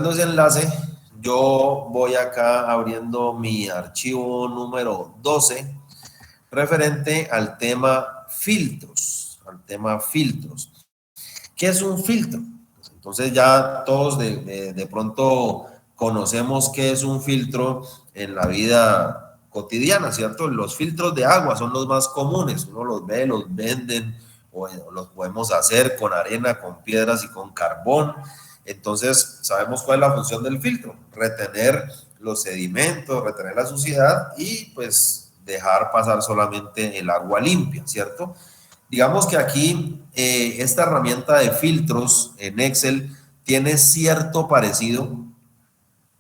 ese enlace, yo voy acá abriendo mi archivo número 12 referente al tema filtros, ¿Qué es un filtro? Entonces ya todos de pronto conocemos qué es un filtro en la vida cotidiana, ¿cierto? Los filtros de agua son los más comunes, uno los ve, los venden, o los podemos hacer con arena, con piedras y con carbón. Entonces sabemos cuál es la función del filtro: retener los sedimentos, retener la suciedad y pues dejar pasar solamente el agua limpia, ¿cierto? Digamos que aquí esta herramienta de filtros en Excel tiene cierto parecido.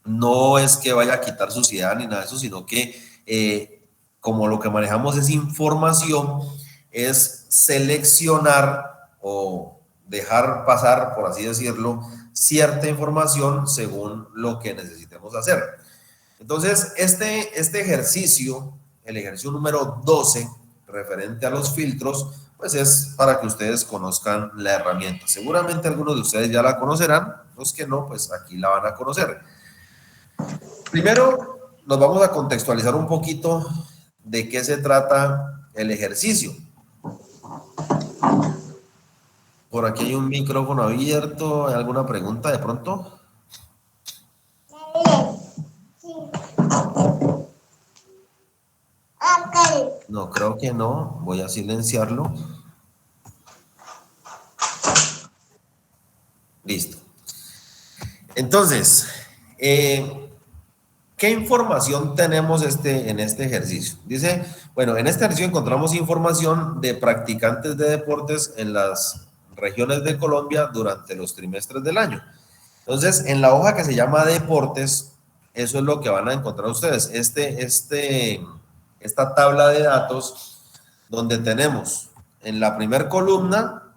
No es que vaya a quitar suciedad ni nada de eso, sino que como lo que manejamos es información, es seleccionar o dejar pasar, por así decirlo, cierta información según lo que necesitemos hacer. Entonces, este ejercicio, el ejercicio número 12, referente a los filtros, pues es para que ustedes conozcan la herramienta. Seguramente algunos de ustedes ya la conocerán, los que no, pues aquí la van a conocer. Primero, nos vamos a contextualizar un poquito de qué se trata el ejercicio. Por aquí hay un micrófono abierto. ¿Hay alguna pregunta de pronto? No, creo que no. Voy a silenciarlo. Listo. Entonces, ¿qué información tenemos en este ejercicio? Dice, bueno, en este ejercicio encontramos información de practicantes de deportes en las regiones de Colombia durante los trimestres del año. Entonces, en la hoja que se llama deportes, eso es lo que van a encontrar ustedes. Esta tabla de datos donde tenemos en la primera columna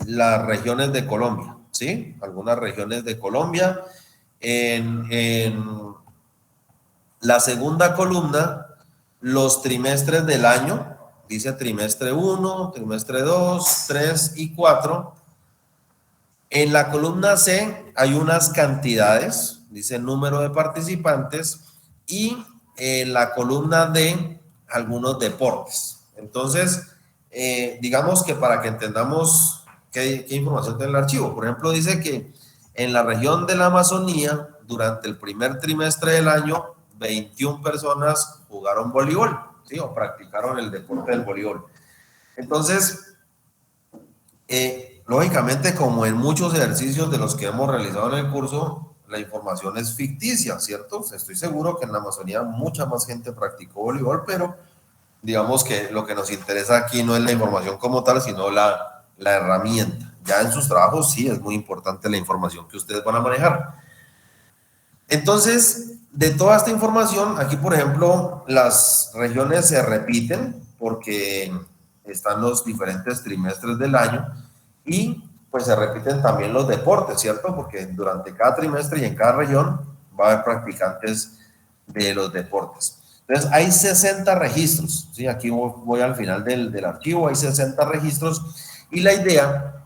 las regiones de Colombia, ¿sí? Algunas regiones de Colombia. En la segunda columna, los trimestres del año, dice trimestre 1, trimestre 2, 3 y 4. En la columna C hay unas cantidades, dice número de participantes, y en la columna D algunos deportes. Entonces, digamos que para que entendamos qué información tiene el archivo, por ejemplo, dice que en la región de la Amazonía, durante el primer trimestre del año, 21 personas jugaron voleibol, ¿sí? O practicaron el deporte del voleibol. Entonces, lógicamente, como en muchos ejercicios de los que hemos realizado en el curso, la información es ficticia, ¿cierto? Estoy seguro que en la Amazonía mucha más gente practicó voleibol, pero digamos que lo que nos interesa aquí no es la información como tal, sino la herramienta. Ya en sus trabajos sí es muy importante la información que ustedes van a manejar. Entonces, de toda esta información, aquí por ejemplo, las regiones se repiten porque están los diferentes trimestres del año y pues se repiten también los deportes, ¿cierto? Porque durante cada trimestre y en cada región va a haber practicantes de los deportes. Entonces, hay 60 registros, ¿sí? Aquí voy al final del archivo, hay 60 registros y la idea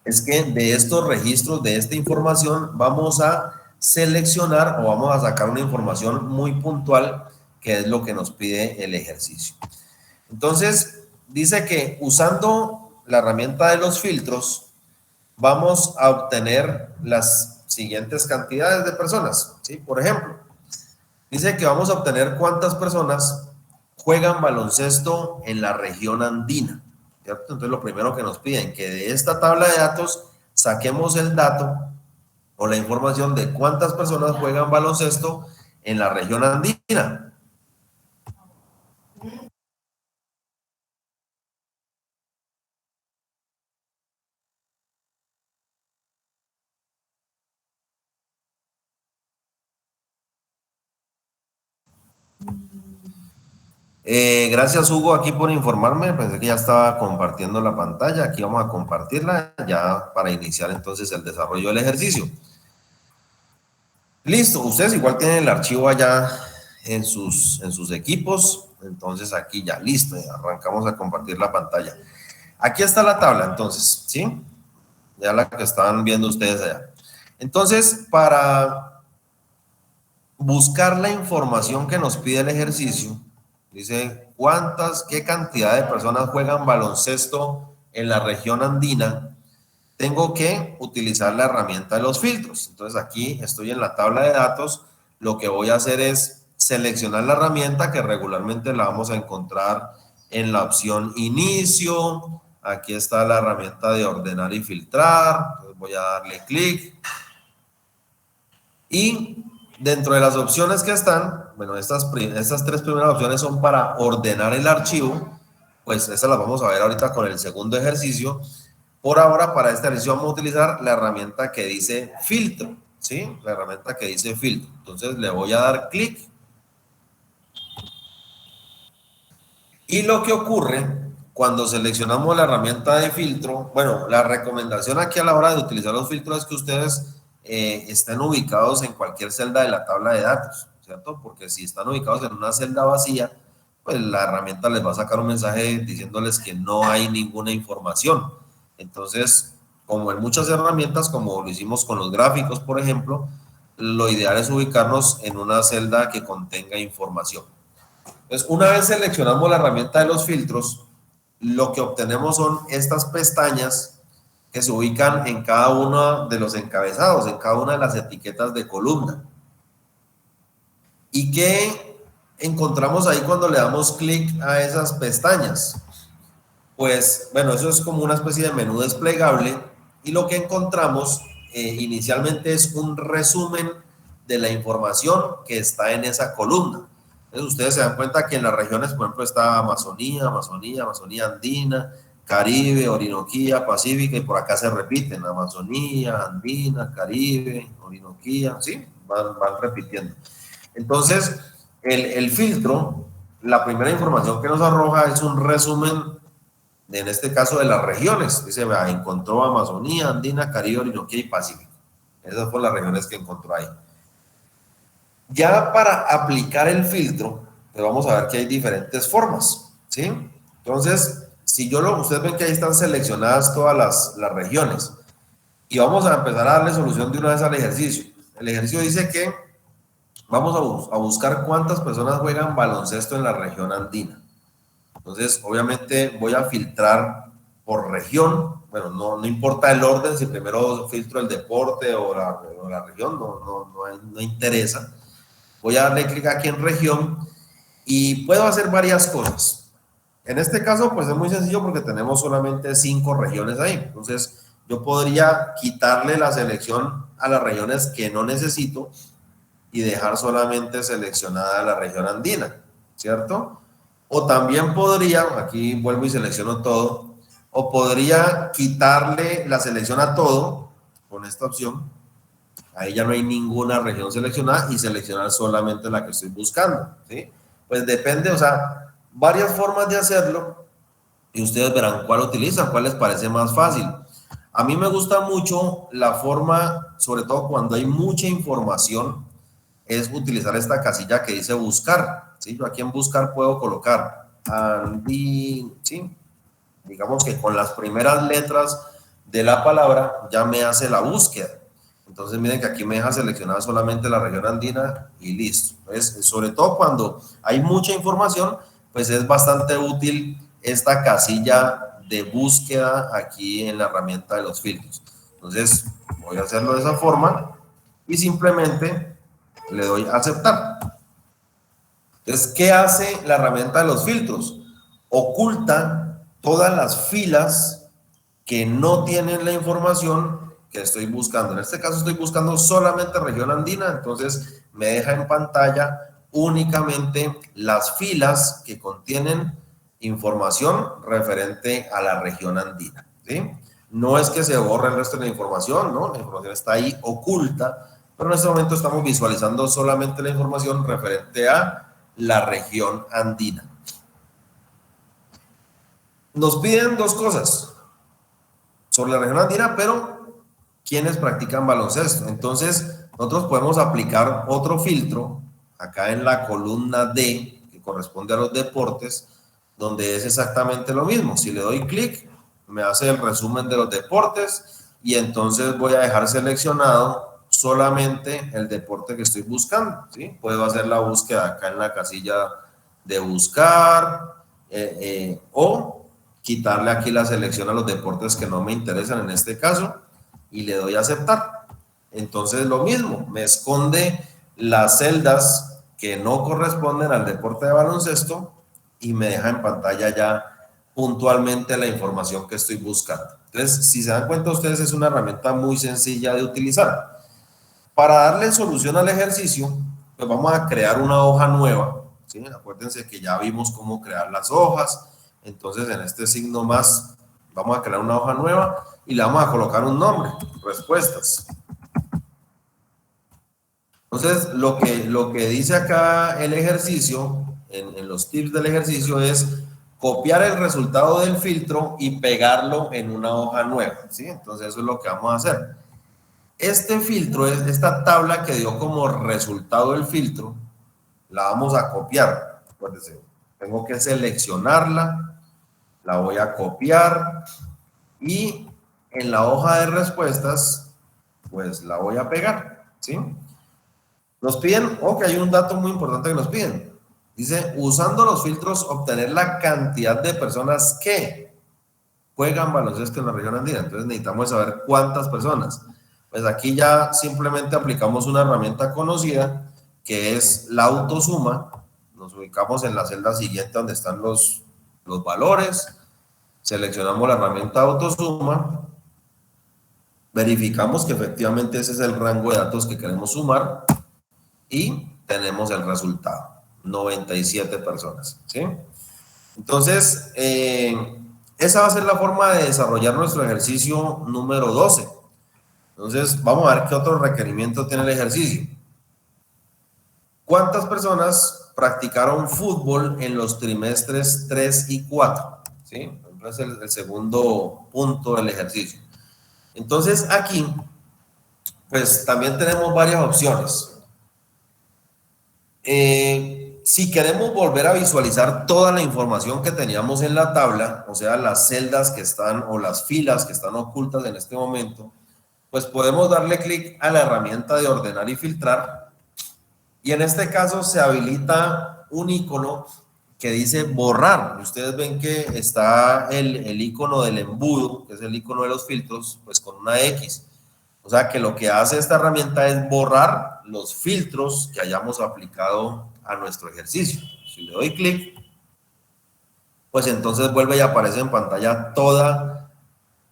es que de estos registros, de esta información, vamos a seleccionar o vamos a sacar una información muy puntual, que es lo que nos pide el ejercicio. Entonces, dice que usando la herramienta de los filtros, vamos a obtener las siguientes cantidades de personas, ¿sí? Por ejemplo, dice que vamos a obtener cuántas personas juegan baloncesto en la región andina, ¿cierto? Entonces, lo primero que nos piden, que de esta tabla de datos saquemos el dato o la información de cuántas personas juegan baloncesto en la región andina. Gracias, Hugo, aquí por informarme. Pensé que ya estaba compartiendo la pantalla. Aquí vamos a compartirla ya para iniciar entonces el desarrollo del ejercicio. Listo, ustedes igual tienen el archivo allá en sus equipos. Entonces aquí ya, listo, arrancamos a compartir la pantalla. Aquí está la tabla entonces, ¿sí? Ya la que están viendo ustedes allá. Entonces, para buscar la información que nos pide el ejercicio, dice, qué cantidad de personas juegan baloncesto en la región andina, tengo que utilizar la herramienta de los filtros. Entonces aquí estoy en la tabla de datos, lo que voy a hacer es seleccionar la herramienta que regularmente la vamos a encontrar en la opción inicio. Aquí está la herramienta de ordenar y filtrar. Entonces voy a darle clic. Y dentro de las opciones que están, bueno, estas tres primeras opciones son para ordenar el archivo. Pues estas las vamos a ver ahorita con el segundo ejercicio. Por ahora, para este ejercicio vamos a utilizar la herramienta que dice filtro, ¿sí? La herramienta que dice filtro. Entonces le voy a dar clic. Y lo que ocurre cuando seleccionamos la herramienta de filtro, bueno, la recomendación aquí a la hora de utilizar los filtros es que ustedes estén ubicados en cualquier celda de la tabla de datos, ¿cierto? Porque si están ubicados en una celda vacía, pues la herramienta les va a sacar un mensaje diciéndoles que no hay ninguna información. Entonces, como en muchas herramientas, como lo hicimos con los gráficos, por ejemplo, lo ideal es ubicarnos en una celda que contenga información. Entonces, una vez seleccionamos la herramienta de los filtros, lo que obtenemos son estas pestañas que se ubican en cada uno de los encabezados, en cada una de las etiquetas de columna. ¿Y qué encontramos ahí cuando le damos clic a esas pestañas? Pues, bueno, eso es como una especie de menú desplegable y lo que encontramos inicialmente es un resumen de la información que está en esa columna. Entonces, ustedes se dan cuenta que en las regiones, por ejemplo, está Amazonía andina, Caribe, Orinoquía, Pacífica, y por acá se repiten, Amazonía, Andina, Caribe, Orinoquía, ¿sí? Van repitiendo. Entonces, el filtro, la primera información que nos arroja es un resumen, en este caso de las regiones. Dice, vea, encontró Amazonía, Andina, Caribe, Orinoquía y Pacífico. Esas fueron las regiones que encontró ahí. Ya para aplicar el filtro, pues vamos a ver que hay diferentes formas, ¿sí? Entonces, si ustedes ven que ahí están seleccionadas todas las regiones, y vamos a empezar a darle solución de una vez al ejercicio. El ejercicio dice que vamos a buscar cuántas personas juegan baloncesto en la región andina. Entonces, obviamente voy a filtrar por región. Bueno, no importa el orden, si primero filtro el deporte o la región, no interesa. Voy a darle clic aquí en región y puedo hacer varias cosas. En este caso, pues es muy sencillo porque tenemos solamente 5 regiones ahí. Entonces, yo podría quitarle la selección a las regiones que no necesito y dejar solamente seleccionada la región andina, ¿cierto? O también podría, aquí vuelvo y selecciono todo, o podría quitarle la selección a todo con esta opción. Ahí ya no hay ninguna región seleccionada y seleccionar solamente la que estoy buscando, ¿sí? Pues depende, o sea, varias formas de hacerlo y ustedes verán cuál utilizan, cuál les parece más fácil. A mí me gusta mucho la forma, sobre todo cuando hay mucha información, es utilizar esta casilla que dice buscar, ¿sí? Yo aquí en buscar puedo colocar Andy, ¿sí? Digamos que con las primeras letras de la palabra ya me hace la búsqueda. Entonces miren que aquí me deja seleccionar solamente la región andina y listo. Entonces, sobre todo cuando hay mucha información, pues es bastante útil esta casilla de búsqueda aquí en la herramienta de los filtros. Entonces voy a hacerlo de esa forma y simplemente le doy a aceptar. Entonces, ¿qué hace la herramienta de los filtros? Oculta todas las filas que no tienen la información que estoy buscando. En este caso estoy buscando solamente región andina, entonces me deja en pantalla únicamente las filas que contienen información referente a la región andina, ¿sí? No es que se borre el resto de la información, ¿no? La información está ahí oculta, pero en este momento estamos visualizando solamente la información referente a la región andina. Nos piden dos cosas sobre la región andina, pero ¿quiénes practican baloncesto? Entonces, nosotros podemos aplicar otro filtro acá en la columna D, que corresponde a los deportes, donde es exactamente lo mismo. Si le doy clic, me hace el resumen de los deportes y entonces voy a dejar seleccionado solamente el deporte que estoy buscando, ¿sí? Puedo hacer la búsqueda acá en la casilla de buscar o quitarle aquí la selección a los deportes que no me interesan en este caso y le doy a aceptar. Entonces lo mismo, me esconde las celdas que no corresponden al deporte de baloncesto y me deja en pantalla ya puntualmente la información que estoy buscando. Entonces, si se dan cuenta ustedes, es una herramienta muy sencilla de utilizar. Para darle solución al ejercicio, pues vamos a crear una hoja nueva, ¿sí? Acuérdense que ya vimos cómo crear las hojas, entonces en este signo más vamos a crear una hoja nueva y le vamos a colocar un nombre, respuestas. Entonces, lo que dice acá el ejercicio, en los tips del ejercicio, es copiar el resultado del filtro y pegarlo en una hoja nueva, ¿sí? Entonces, eso es lo que vamos a hacer. Este filtro, esta tabla que dio como resultado el filtro, la vamos a copiar. Acuérdense, tengo que seleccionarla, la voy a copiar y en la hoja de respuestas, pues la voy a pegar, ¿sí? Nos piden, que hay un dato muy importante que nos piden. Dice, usando los filtros, obtener la cantidad de personas que juegan baloncesto en la región andina. Entonces necesitamos saber cuántas personas. Pues aquí ya simplemente aplicamos una herramienta conocida que es la autosuma. Nos ubicamos en la celda siguiente donde están los valores. Seleccionamos la herramienta autosuma. Verificamos que efectivamente ese es el rango de datos que queremos sumar. Y tenemos el resultado, 97 personas, ¿sí? Entonces, esa va a ser la forma de desarrollar nuestro ejercicio número 12. Entonces, vamos a ver qué otro requerimiento tiene el ejercicio. ¿Cuántas personas practicaron fútbol en los trimestres 3 y 4? ¿Sí? Es el segundo punto del ejercicio. Entonces, aquí, pues también tenemos varias opciones. Si queremos volver a visualizar toda la información que teníamos en la tabla, o sea, las celdas que están o las filas que están ocultas en este momento, pues podemos darle clic a la herramienta de ordenar y filtrar y en este caso se habilita un icono que dice borrar. Ustedes ven que está el icono del embudo, que es el icono de los filtros, pues con una X. O sea que lo que hace esta herramienta es borrar los filtros que hayamos aplicado a nuestro ejercicio. Si le doy clic, pues entonces vuelve y aparece en pantalla toda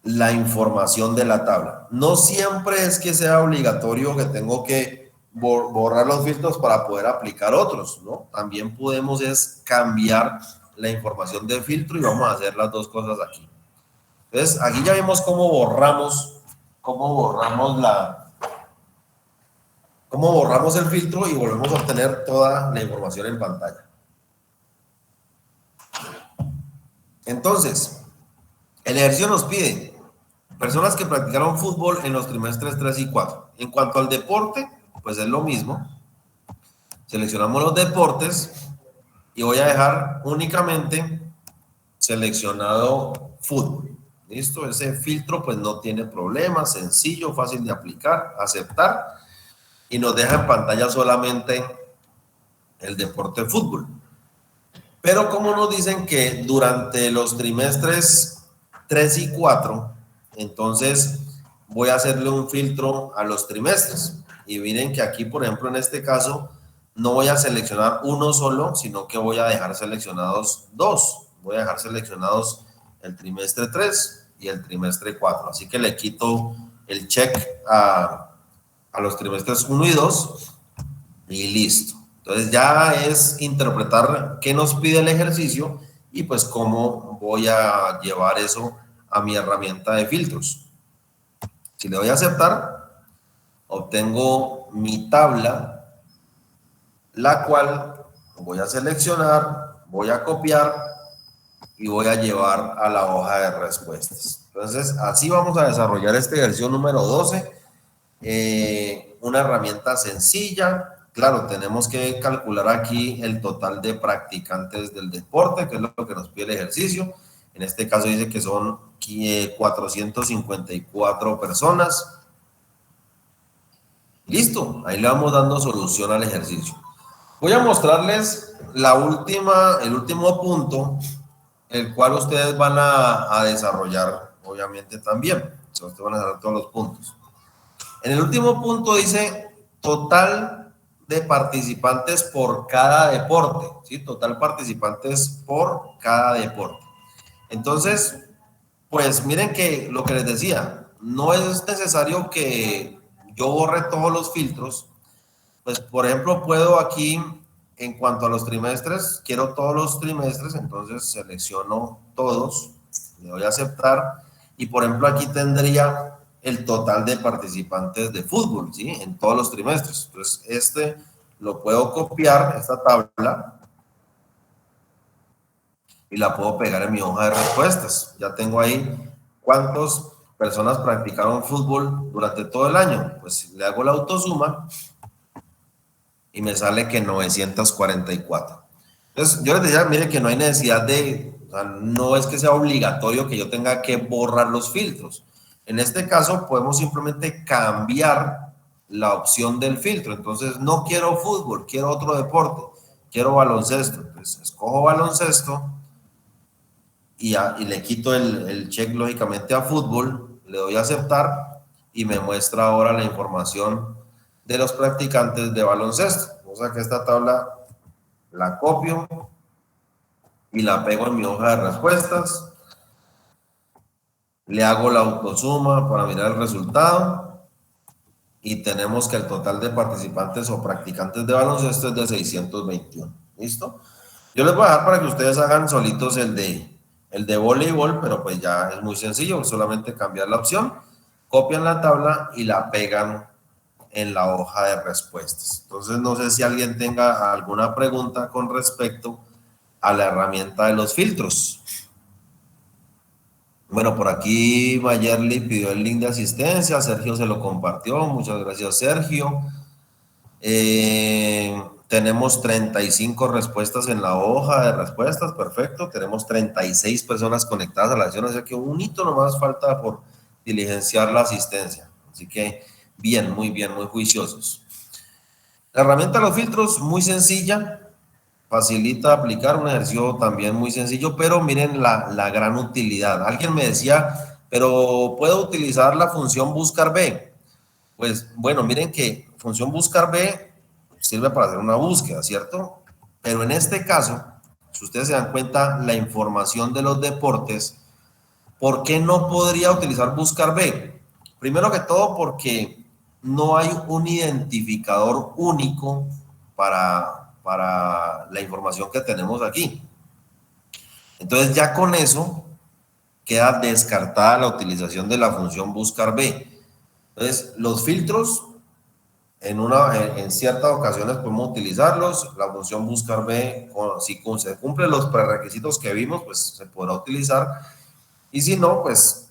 la información de la tabla. No siempre es que sea obligatorio que tengo que borrar los filtros para poder aplicar otros, ¿no? También podemos es cambiar la información de filtro y vamos a hacer las dos cosas aquí. Entonces, aquí ya vemos cómo borramos el filtro y volvemos a obtener toda la información en pantalla. Entonces, el ejercicio nos pide personas que practicaron fútbol en los trimestres 3 y 4. En cuanto al deporte, pues es lo mismo. Seleccionamos los deportes y voy a dejar únicamente seleccionado fútbol. ¿Listo? Ese filtro pues no tiene problema, sencillo, fácil de aplicar, aceptar y nos deja en pantalla solamente el deporte de fútbol. Pero como nos dicen que durante los trimestres 3 y 4, entonces voy a hacerle un filtro a los trimestres. Y miren que aquí, por ejemplo, en este caso, no voy a seleccionar uno solo, sino que voy a dejar seleccionados dos. Voy a dejar seleccionados el trimestre 3 y el trimestre 4. Así que le quito el check a los trimestres 1 y 2 y listo. Entonces ya es interpretar qué nos pide el ejercicio y pues cómo voy a llevar eso a mi herramienta de filtros. Si le doy a aceptar, obtengo mi tabla, la cual voy a seleccionar, voy a copiar y voy a llevar a la hoja de respuestas. Entonces, así vamos a desarrollar este ejercicio número 12. Una herramienta sencilla. Claro, tenemos que calcular aquí el total de practicantes del deporte, que es lo que nos pide el ejercicio. En este caso dice que son 454 personas. Listo, ahí le vamos dando solución al ejercicio. Voy a mostrarles el último punto, el cual ustedes van a desarrollar, obviamente también. Ustedes van a desarrollar todos los puntos. En el último punto dice total de participantes por cada deporte, ¿sí? Total participantes por cada deporte. Entonces, pues miren que lo que les decía, no es necesario que yo borre todos los filtros. Pues, por ejemplo, puedo aquí, en cuanto a los trimestres, quiero todos los trimestres, entonces selecciono todos, le doy a aceptar, y por ejemplo aquí tendría el total de participantes de fútbol, ¿sí? En todos los trimestres. Entonces, lo puedo copiar, esta tabla, y la puedo pegar en mi hoja de respuestas. Ya tengo ahí cuántas personas practicaron fútbol durante todo el año. Pues le hago la autosuma y me sale que 944. Entonces, yo les decía, mire que no hay necesidad o sea, no es que sea obligatorio que yo tenga que borrar los filtros. En este caso, podemos simplemente cambiar la opción del filtro. Entonces, no quiero fútbol, quiero otro deporte, quiero baloncesto. Entonces, escojo baloncesto y le quito el check, lógicamente, a fútbol, le doy a aceptar y me muestra ahora la información de los practicantes de baloncesto. O sea que esta tabla la copio y la pego en mi hoja de respuestas, le hago la autosuma para mirar el resultado y tenemos que el total de participantes o practicantes de baloncesto es de 621. ¿Listo? Yo les voy a dejar para que ustedes hagan solitos el de voleibol, pero pues ya es muy sencillo, solamente cambiar la opción, copian la tabla y la pegan en la hoja de respuestas. Entonces, no sé si alguien tenga alguna pregunta con respecto a la herramienta de los filtros. Bueno, por aquí Mayerly pidió el link de asistencia, Sergio se lo compartió, muchas gracias Sergio. Tenemos 35 respuestas en la hoja de respuestas, perfecto. Tenemos 36 personas conectadas a la sesión, así que un hito nomás falta por diligenciar la asistencia. Así que bien, muy juiciosos. La herramienta de los filtros, muy sencilla, facilita aplicar, un ejercicio también muy sencillo, pero miren la gran utilidad. Alguien me decía, pero ¿puedo utilizar la función buscar B? Pues bueno, miren que función buscar B sirve para hacer una búsqueda, ¿cierto? Pero en este caso, si ustedes se dan cuenta, la información de los deportes, ¿por qué no podría utilizar buscar B? Primero que todo porque no hay un identificador único para la información que tenemos aquí. Entonces ya con eso queda descartada la utilización de la función buscar B. Entonces los filtros en ciertas ocasiones podemos utilizarlos. La función buscar B, si se cumplen los prerequisitos que vimos, pues se podrá utilizar. Y si no, pues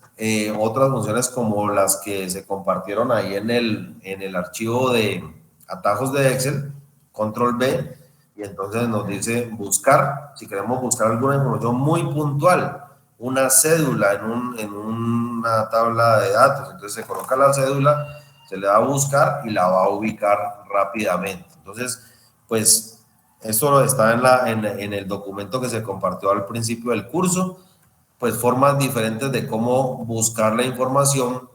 otras funciones como las que se compartieron ahí en el archivo de atajos de Excel, control B, y entonces nos dice buscar, si queremos buscar alguna información muy puntual, una cédula en una tabla de datos, entonces se coloca la cédula, se le da a buscar y la va a ubicar rápidamente. Entonces, pues esto está en el documento que se compartió al principio del curso, pues formas diferentes de cómo buscar la información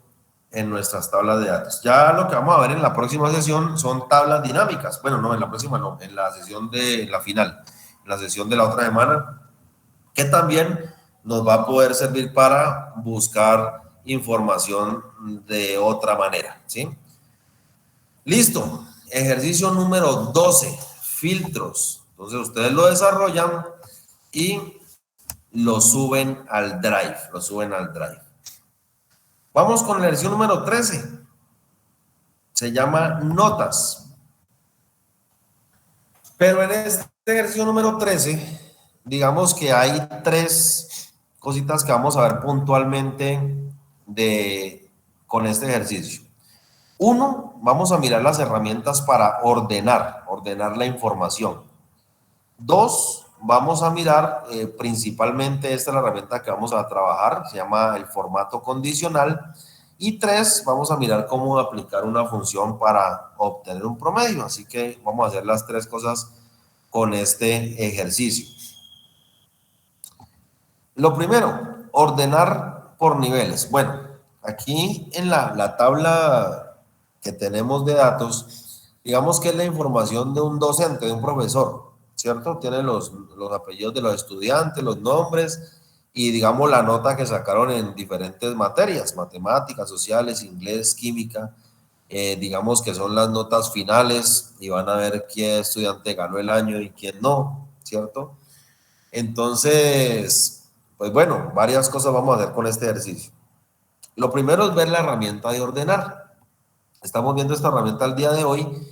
en nuestras tablas de datos. Ya lo que vamos a ver en la próxima sesión son tablas dinámicas. Bueno, no, en la próxima no, en la sesión de la final, en la sesión de la otra semana, que también nos va a poder servir para buscar información de otra manera, ¿sí? Listo. Ejercicio número 12, filtros. Entonces ustedes lo desarrollan y lo suben al Drive, Vamos con el ejercicio número 13. Se llama notas. Pero en este ejercicio número 13, digamos que hay tres cositas que vamos a ver puntualmente con este ejercicio. Uno, vamos a mirar las herramientas para ordenar la información. Dos, vamos a mirar principalmente, esta es la herramienta que vamos a trabajar, se llama el formato condicional. Y 3, vamos a mirar cómo aplicar una función para obtener un promedio. Así que vamos a hacer las 3 cosas con este ejercicio. Lo primero, ordenar por niveles. Bueno, aquí en la tabla que tenemos de datos, digamos que es la información de un docente, de un profesor, ¿cierto? Tiene los apellidos de los estudiantes, los nombres y digamos la nota que sacaron en diferentes materias, matemáticas, sociales, inglés, química, digamos que son las notas finales y van a ver qué estudiante ganó el año y quién no, ¿cierto? Entonces, pues bueno, varias cosas vamos a hacer con este ejercicio. Lo primero es ver la herramienta de ordenar. Estamos viendo esta herramienta el día de hoy,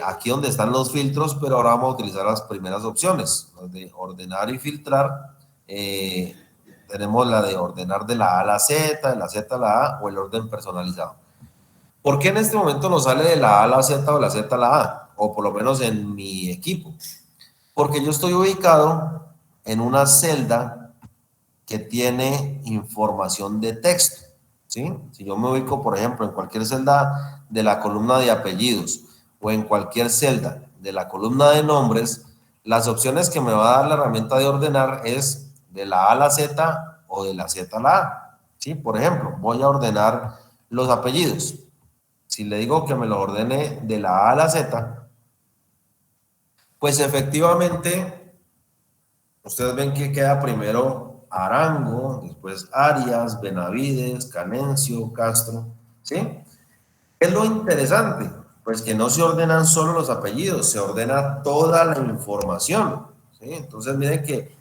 aquí donde están los filtros, pero ahora vamos a utilizar las primeras opciones, las de ordenar y filtrar. Tenemos la de ordenar de la A a la Z, de la Z a la A o el orden personalizado. ¿Por qué en este momento nos sale de la A a la Z o de la Z a la A? O por lo menos en mi equipo. Porque yo estoy ubicado en una celda que tiene información de texto, ¿sí? Si yo me ubico, por ejemplo, en cualquier celda de la columna de apellidos o en cualquier celda de la columna de nombres, las opciones que me va a dar la herramienta de ordenar es de la A a la Z o de la Z a la A, ¿sí? Por ejemplo, voy a ordenar los apellidos. Si le digo que me los ordene de la A a la Z, pues efectivamente ustedes ven que queda primero Arango, después Arias, Benavides, Canencio, Castro, ¿sí? ¿Qué es lo interesante? Pues que no se ordenan solo los apellidos, se ordena toda la información, ¿sí? Entonces miren que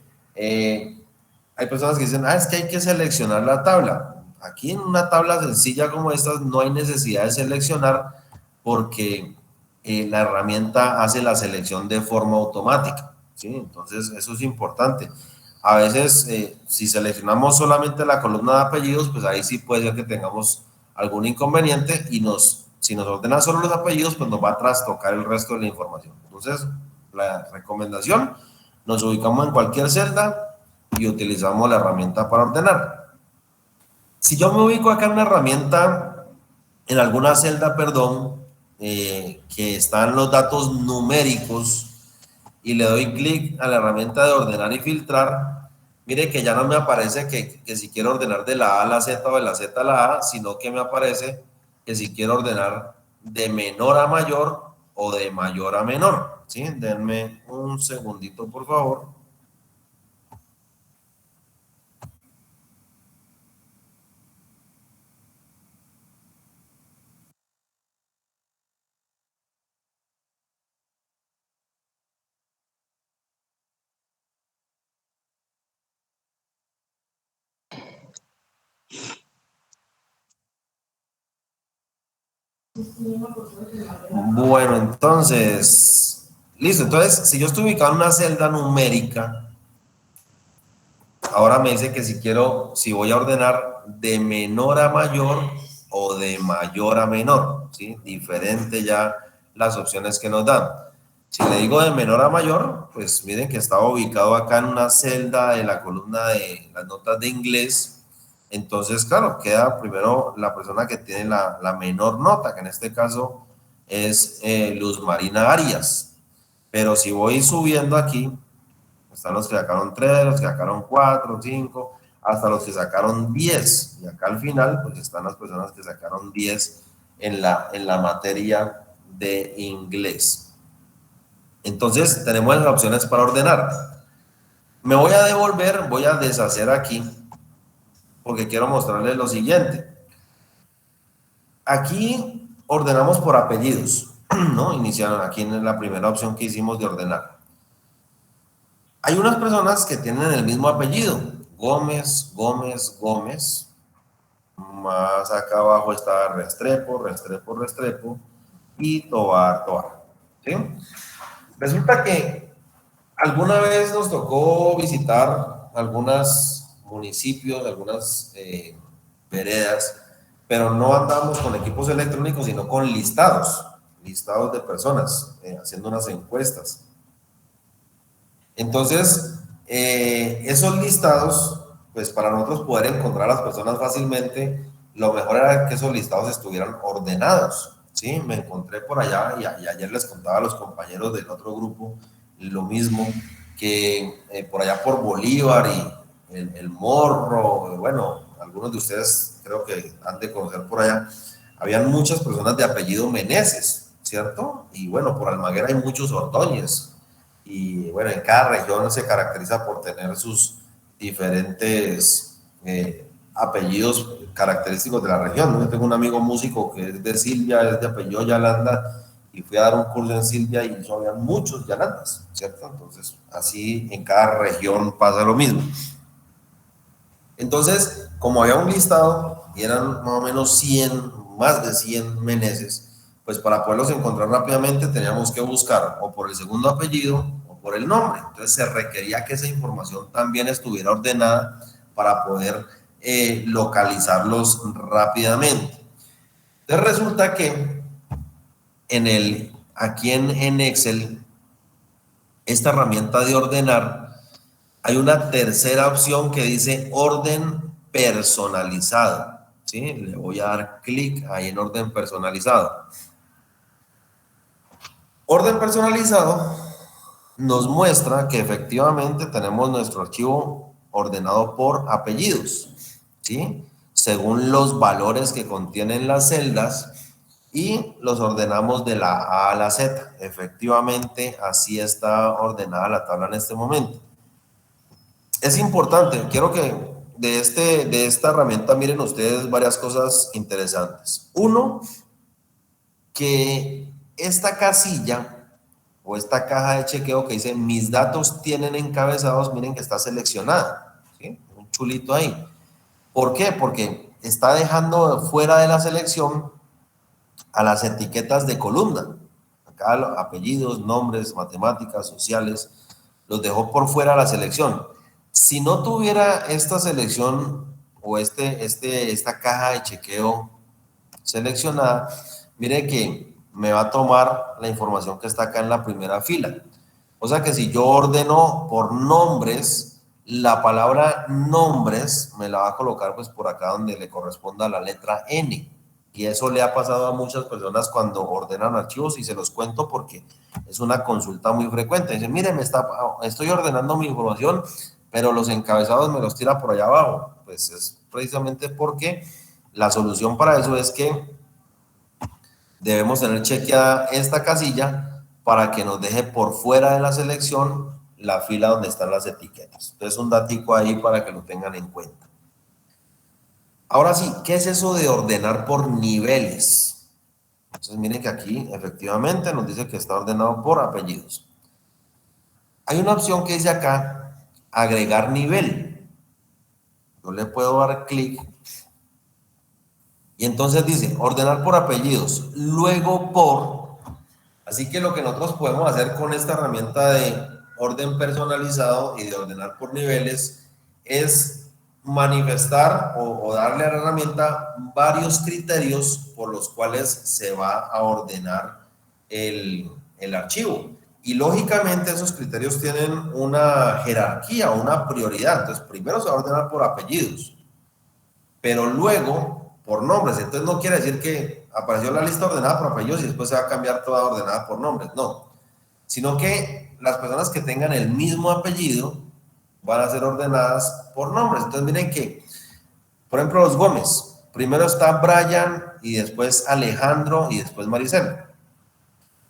hay personas que dicen, es que hay que seleccionar la tabla. Aquí en una tabla sencilla como esta no hay necesidad de seleccionar porque la herramienta hace la selección de forma automática, ¿sí? Entonces eso es importante. A veces, si seleccionamos solamente la columna de apellidos, pues ahí sí puede ser que tengamos algún inconveniente y si nos ordena solo los apellidos, pues nos va a trastocar el resto de la información. Entonces, la recomendación, nos ubicamos en cualquier celda y utilizamos la herramienta para ordenar. Si yo me ubico acá en una herramienta, en alguna celda, perdón, que están los datos numéricos y le doy clic a la herramienta de ordenar y filtrar, mire que ya no me aparece que si quiero ordenar de la A a la Z o de la Z a la A, sino que me aparece que si quiero ordenar de menor a mayor o de mayor a menor, ¿sí? Denme un segundito, por favor. Bueno, entonces, listo. Entonces, si yo estoy ubicado en una celda numérica, ahora me dice que si voy a ordenar de menor a mayor o de mayor a menor, ¿sí? Diferente ya las opciones que nos dan. Si le digo de menor a mayor, pues miren que estaba ubicado acá en una celda de la columna de las notas de inglés. Entonces, claro, queda primero la persona que tiene la menor nota, que en este caso es Luz Marina Arias. Pero si voy subiendo aquí, están los que sacaron 3, los que sacaron 4, 5, hasta los que sacaron 10. Y acá al final, pues están las personas que sacaron 10 en la materia de inglés. Entonces, tenemos las opciones para ordenar. Me voy a devolver, voy a deshacer aquí, porque quiero mostrarles lo siguiente. Aquí ordenamos por apellidos, ¿no? Iniciaron aquí en la primera opción que hicimos de ordenar. Hay unas personas que tienen el mismo apellido, Gómez, Gómez, Gómez. Más acá abajo está Restrepo, Restrepo, Restrepo y Tobar, Tobar. ¿Sí? Resulta que alguna vez nos tocó visitar algunos municipios, algunas veredas, pero no andamos con equipos electrónicos, sino con listados de personas, haciendo unas encuestas. Entonces, esos listados, pues para nosotros poder encontrar a las personas fácilmente, lo mejor era que esos listados estuvieran ordenados, ¿sí? Me encontré por allá y ayer les contaba a los compañeros del otro grupo lo mismo, que por allá por Bolívar y el Morro, bueno, algunos de ustedes creo que han de conocer por allá, habían muchas personas de apellido Meneses, ¿cierto? Y bueno, por Almaguer hay muchos Ordóñez, y bueno, en cada región se caracteriza por tener sus diferentes apellidos característicos de la región, ¿no? Yo tengo un amigo músico que es de Silvia, es de apellido Yalanda, y fui a dar un curso en Silvia y eso había muchos Yalandas, ¿cierto? Entonces, así en cada región pasa lo mismo. Entonces, como había un listado y eran más o menos 100, más de 100 Meneses, pues para poderlos encontrar rápidamente teníamos que buscar o por el segundo apellido o por el nombre. Entonces se requería que esa información también estuviera ordenada para poder localizarlos rápidamente. Entonces resulta que aquí en Excel, esta herramienta de ordenar, hay una tercera opción que dice orden personalizado. ¿Sí? Le voy a dar clic ahí en orden personalizado. Orden personalizado nos muestra que efectivamente tenemos nuestro archivo ordenado por apellidos, ¿sí? Según los valores que contienen las celdas y los ordenamos de la A a la Z. Efectivamente, así está ordenada la tabla en este momento. Es importante, quiero que de esta herramienta miren ustedes varias cosas interesantes. Uno, que esta casilla o esta caja de chequeo que dice mis datos tienen encabezados, miren que está seleccionada, ¿sí? Un chulito ahí. ¿Por qué? Porque está dejando fuera de la selección a las etiquetas de columna. Acá apellidos, nombres, matemáticas, sociales, los dejó por fuera de la selección. Si no tuviera esta selección o esta caja de chequeo seleccionada, mire que me va a tomar la información que está acá en la primera fila. O sea que si yo ordeno por nombres, la palabra nombres me la va a colocar pues por acá donde le corresponda a la letra N. Y eso le ha pasado a muchas personas cuando ordenan archivos y se los cuento porque es una consulta muy frecuente. Dicen, mire, estoy ordenando mi información, pero los encabezados me los tira por allá abajo. Pues es precisamente porque la solución para eso es que debemos tener chequeada esta casilla para que nos deje por fuera de la selección la fila donde están las etiquetas. Entonces, un datico ahí para que lo tengan en cuenta. Ahora sí, ¿qué es eso de ordenar por niveles? Entonces, miren que aquí efectivamente nos dice que está ordenado por apellidos. Hay una opción que dice acá, agregar nivel. Yo le puedo dar clic y entonces dice, ordenar por apellidos, luego por. Así que lo que nosotros podemos hacer con esta herramienta de orden personalizado y de ordenar por niveles es manifestar o darle a la herramienta varios criterios por los cuales se va a ordenar el archivo. Y lógicamente esos criterios tienen una jerarquía, una prioridad. Entonces, primero se va a ordenar por apellidos, pero luego por nombres. Entonces no quiere decir que apareció la lista ordenada por apellidos y después se va a cambiar toda ordenada por nombres, no, sino que las personas que tengan el mismo apellido van a ser ordenadas por nombres. Entonces miren que, por ejemplo, los Gómez, primero está Brian y después Alejandro y después Maricel.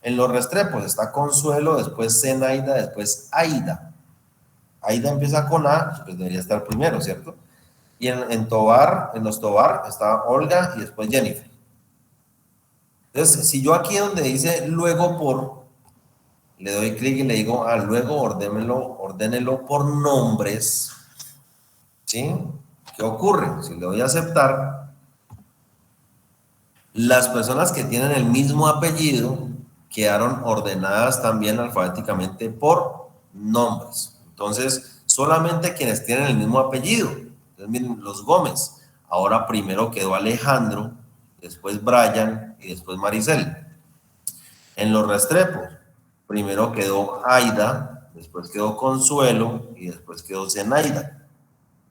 En los Restrepos está Consuelo, después Zenaida, después Aida. Aida empieza con A, pues debería estar primero, ¿cierto? Y en los Tobar está Olga y después Jennifer. Entonces, si yo aquí donde dice luego por, le doy clic y le digo, luego ordénelo por nombres, ¿sí? ¿Qué ocurre? Si le doy a aceptar, las personas que tienen el mismo apellido quedaron ordenadas también alfabéticamente por nombres. Entonces, solamente quienes tienen el mismo apellido. Entonces, miren, los Gómez. Ahora primero quedó Alejandro, después Brian y después Maricel. En los Restrepo, primero quedó Aida, después quedó Consuelo y después quedó Zenaida.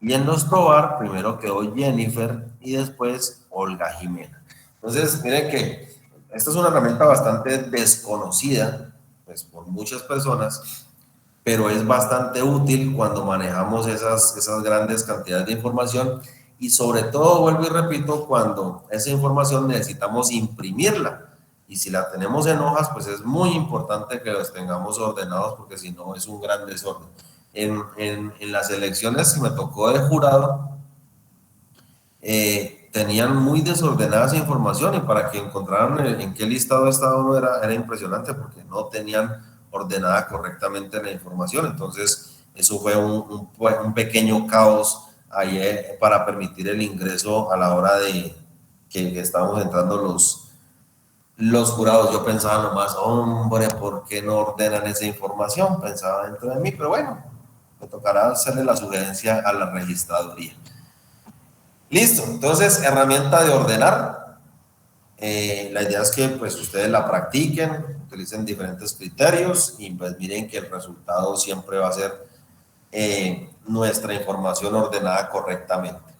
Y en los Tobar, primero quedó Jennifer y después Olga Jimena. Entonces, miren que esta es una herramienta bastante desconocida, pues, por muchas personas, pero es bastante útil cuando manejamos esas grandes cantidades de información y sobre todo, vuelvo y repito, cuando esa información necesitamos imprimirla. Y si la tenemos en hojas, pues es muy importante que los tengamos ordenados porque si no es un gran desorden. En las elecciones que me tocó de jurado, tenían muy desordenada esa información y para que encontraran en qué listado estaba uno era impresionante porque no tenían ordenada correctamente la información. Entonces, eso fue un pequeño caos ahí para permitir el ingreso a la hora de que estábamos entrando los jurados. Yo pensaba nomás, hombre, ¿por qué no ordenan esa información? Pensaba dentro de mí, pero bueno, me tocará hacerle la sugerencia a la registraduría. Listo, entonces herramienta de ordenar. La idea es que pues ustedes la practiquen, utilicen diferentes criterios y pues miren que el resultado siempre va a ser nuestra información ordenada correctamente.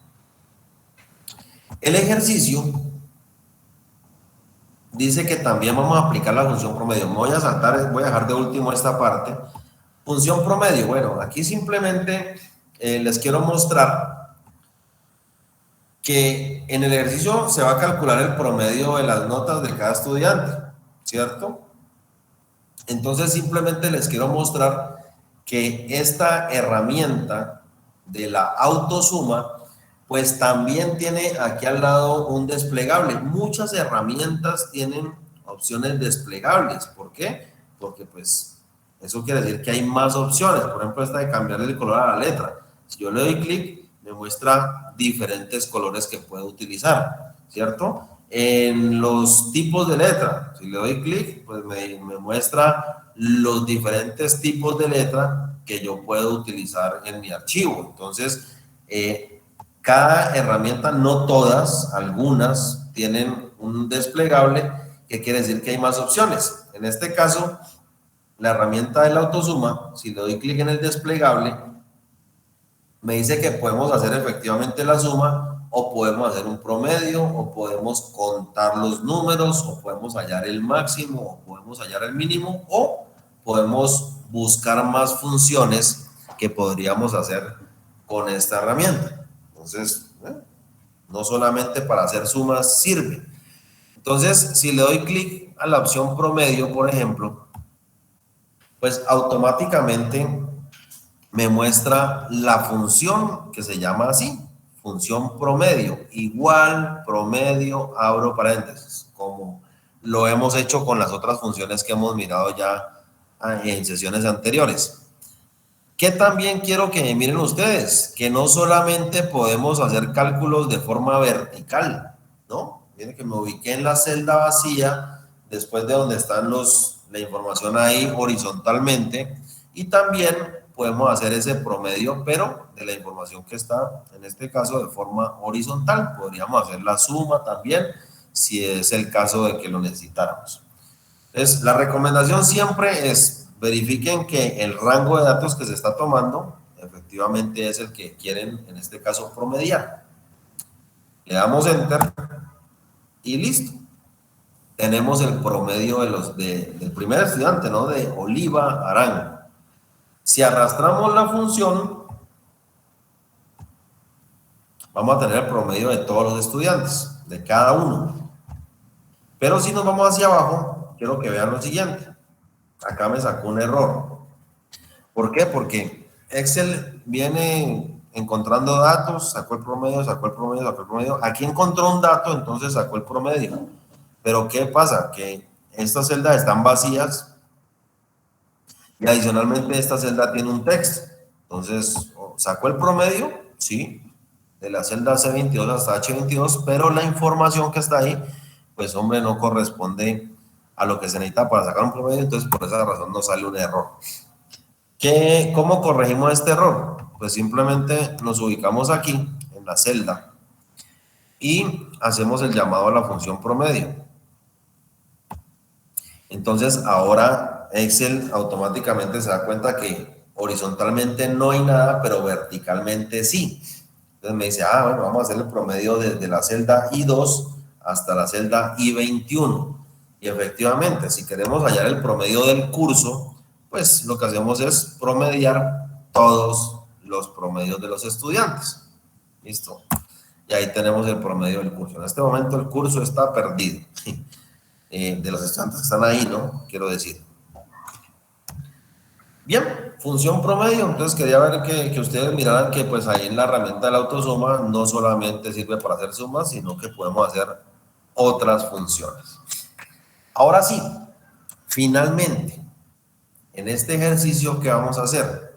El ejercicio dice que también vamos a aplicar la función promedio. Me voy a saltar, voy a dejar de último esta parte. Función promedio, bueno, aquí simplemente les quiero mostrar que en el ejercicio se va a calcular el promedio de las notas de cada estudiante, ¿cierto? Entonces simplemente les quiero mostrar que esta herramienta de la autosuma, pues también tiene aquí al lado un desplegable. Muchas herramientas tienen opciones desplegables. ¿Por qué? Porque pues eso quiere decir que hay más opciones. Por ejemplo, esta de cambiarle el color a la letra. Si yo le doy clic, me muestra diferentes colores que puedo utilizar, ¿cierto? En los tipos de letra, si le doy clic, pues me muestra los diferentes tipos de letra que yo puedo utilizar en mi archivo. Entonces, cada herramienta, no todas, algunas tienen un desplegable que quiere decir que hay más opciones. En este caso, la herramienta de la autosuma, si le doy clic en el desplegable, me dice que podemos hacer efectivamente la suma o podemos hacer un promedio o podemos contar los números o podemos hallar el máximo o podemos hallar el mínimo o podemos buscar más funciones que podríamos hacer con esta herramienta. Entonces, no solamente para hacer sumas sirve. Entonces, si le doy clic a la opción promedio, por ejemplo, pues automáticamente me muestra la función que se llama así, función promedio, igual, promedio, abro paréntesis, como lo hemos hecho con las otras funciones que hemos mirado ya en sesiones anteriores. ¿Qué también quiero que miren ustedes? Que no solamente podemos hacer cálculos de forma vertical, ¿no? Miren que me ubiqué en la celda vacía, después de donde están la información ahí horizontalmente, y también podemos hacer ese promedio, pero de la información que está, en este caso, de forma horizontal. Podríamos hacer la suma también, si es el caso de que lo necesitáramos. Entonces, la recomendación siempre es verifiquen que el rango de datos que se está tomando efectivamente es el que quieren, en este caso, promediar. Le damos Enter y listo. Tenemos el promedio del primer estudiante, ¿no? De Oliva Arango. Si arrastramos la función, vamos a tener el promedio de todos los estudiantes, de cada uno. Pero si nos vamos hacia abajo, quiero que vean lo siguiente. Acá me sacó un error. ¿Por qué? Porque Excel viene encontrando datos, sacó el promedio, sacó el promedio, sacó el promedio. Aquí encontró un dato, entonces sacó el promedio. Pero ¿qué pasa? Que estas celdas están vacías y adicionalmente esta celda tiene un texto. Entonces, sacó el promedio, sí, de la celda C22 hasta H22, pero la información que está ahí, pues hombre, no corresponde a lo que se necesita para sacar un promedio, entonces por esa razón nos sale un error. ¿Cómo corregimos este error? Pues simplemente nos ubicamos aquí, en la celda, y hacemos el llamado a la función promedio. Entonces ahora Excel automáticamente se da cuenta que horizontalmente no hay nada, pero verticalmente sí. Entonces Entonces me dice, bueno, vamos a hacer el promedio desde la celda I2 hasta la celda I21. Y efectivamente, si queremos hallar el promedio del curso, pues lo que hacemos es promediar todos los promedios de los estudiantes. Listo. Y ahí tenemos el promedio del curso. En este momento el curso está perdido. De los estudiantes que están ahí, ¿no? Quiero decir. Bien, función promedio. Entonces quería ver que ustedes miraran que pues ahí en la herramienta de la autosuma no solamente sirve para hacer sumas, sino que podemos hacer otras funciones. Ahora sí, finalmente, en este ejercicio que vamos a hacer,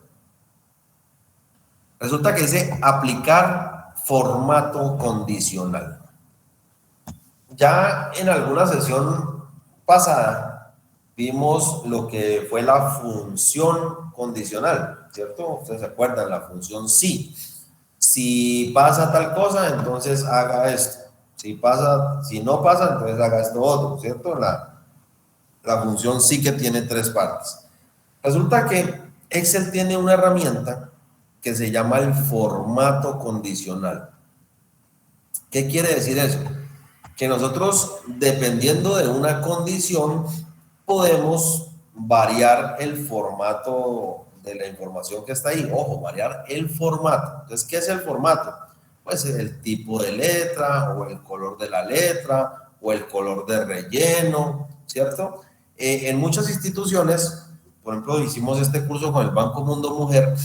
resulta que dice aplicar formato condicional. Ya en alguna sesión pasada vimos lo que fue la función condicional, ¿cierto? Ustedes se acuerdan, la función sí. Si pasa tal cosa, entonces haga esto. Si no pasa, entonces haga esto otro, ¿cierto? La función sí que tiene tres partes. Resulta que Excel tiene una herramienta que se llama el formato condicional. ¿Qué quiere decir eso? Que nosotros, dependiendo de una condición, podemos variar el formato de la información que está ahí. Ojo, variar el formato. Entonces, ¿qué es el formato? Pues el tipo de letra, o el color de la letra, o el color de relleno, ¿cierto? En muchas instituciones, por ejemplo, hicimos este curso con el Banco Mundo Mujer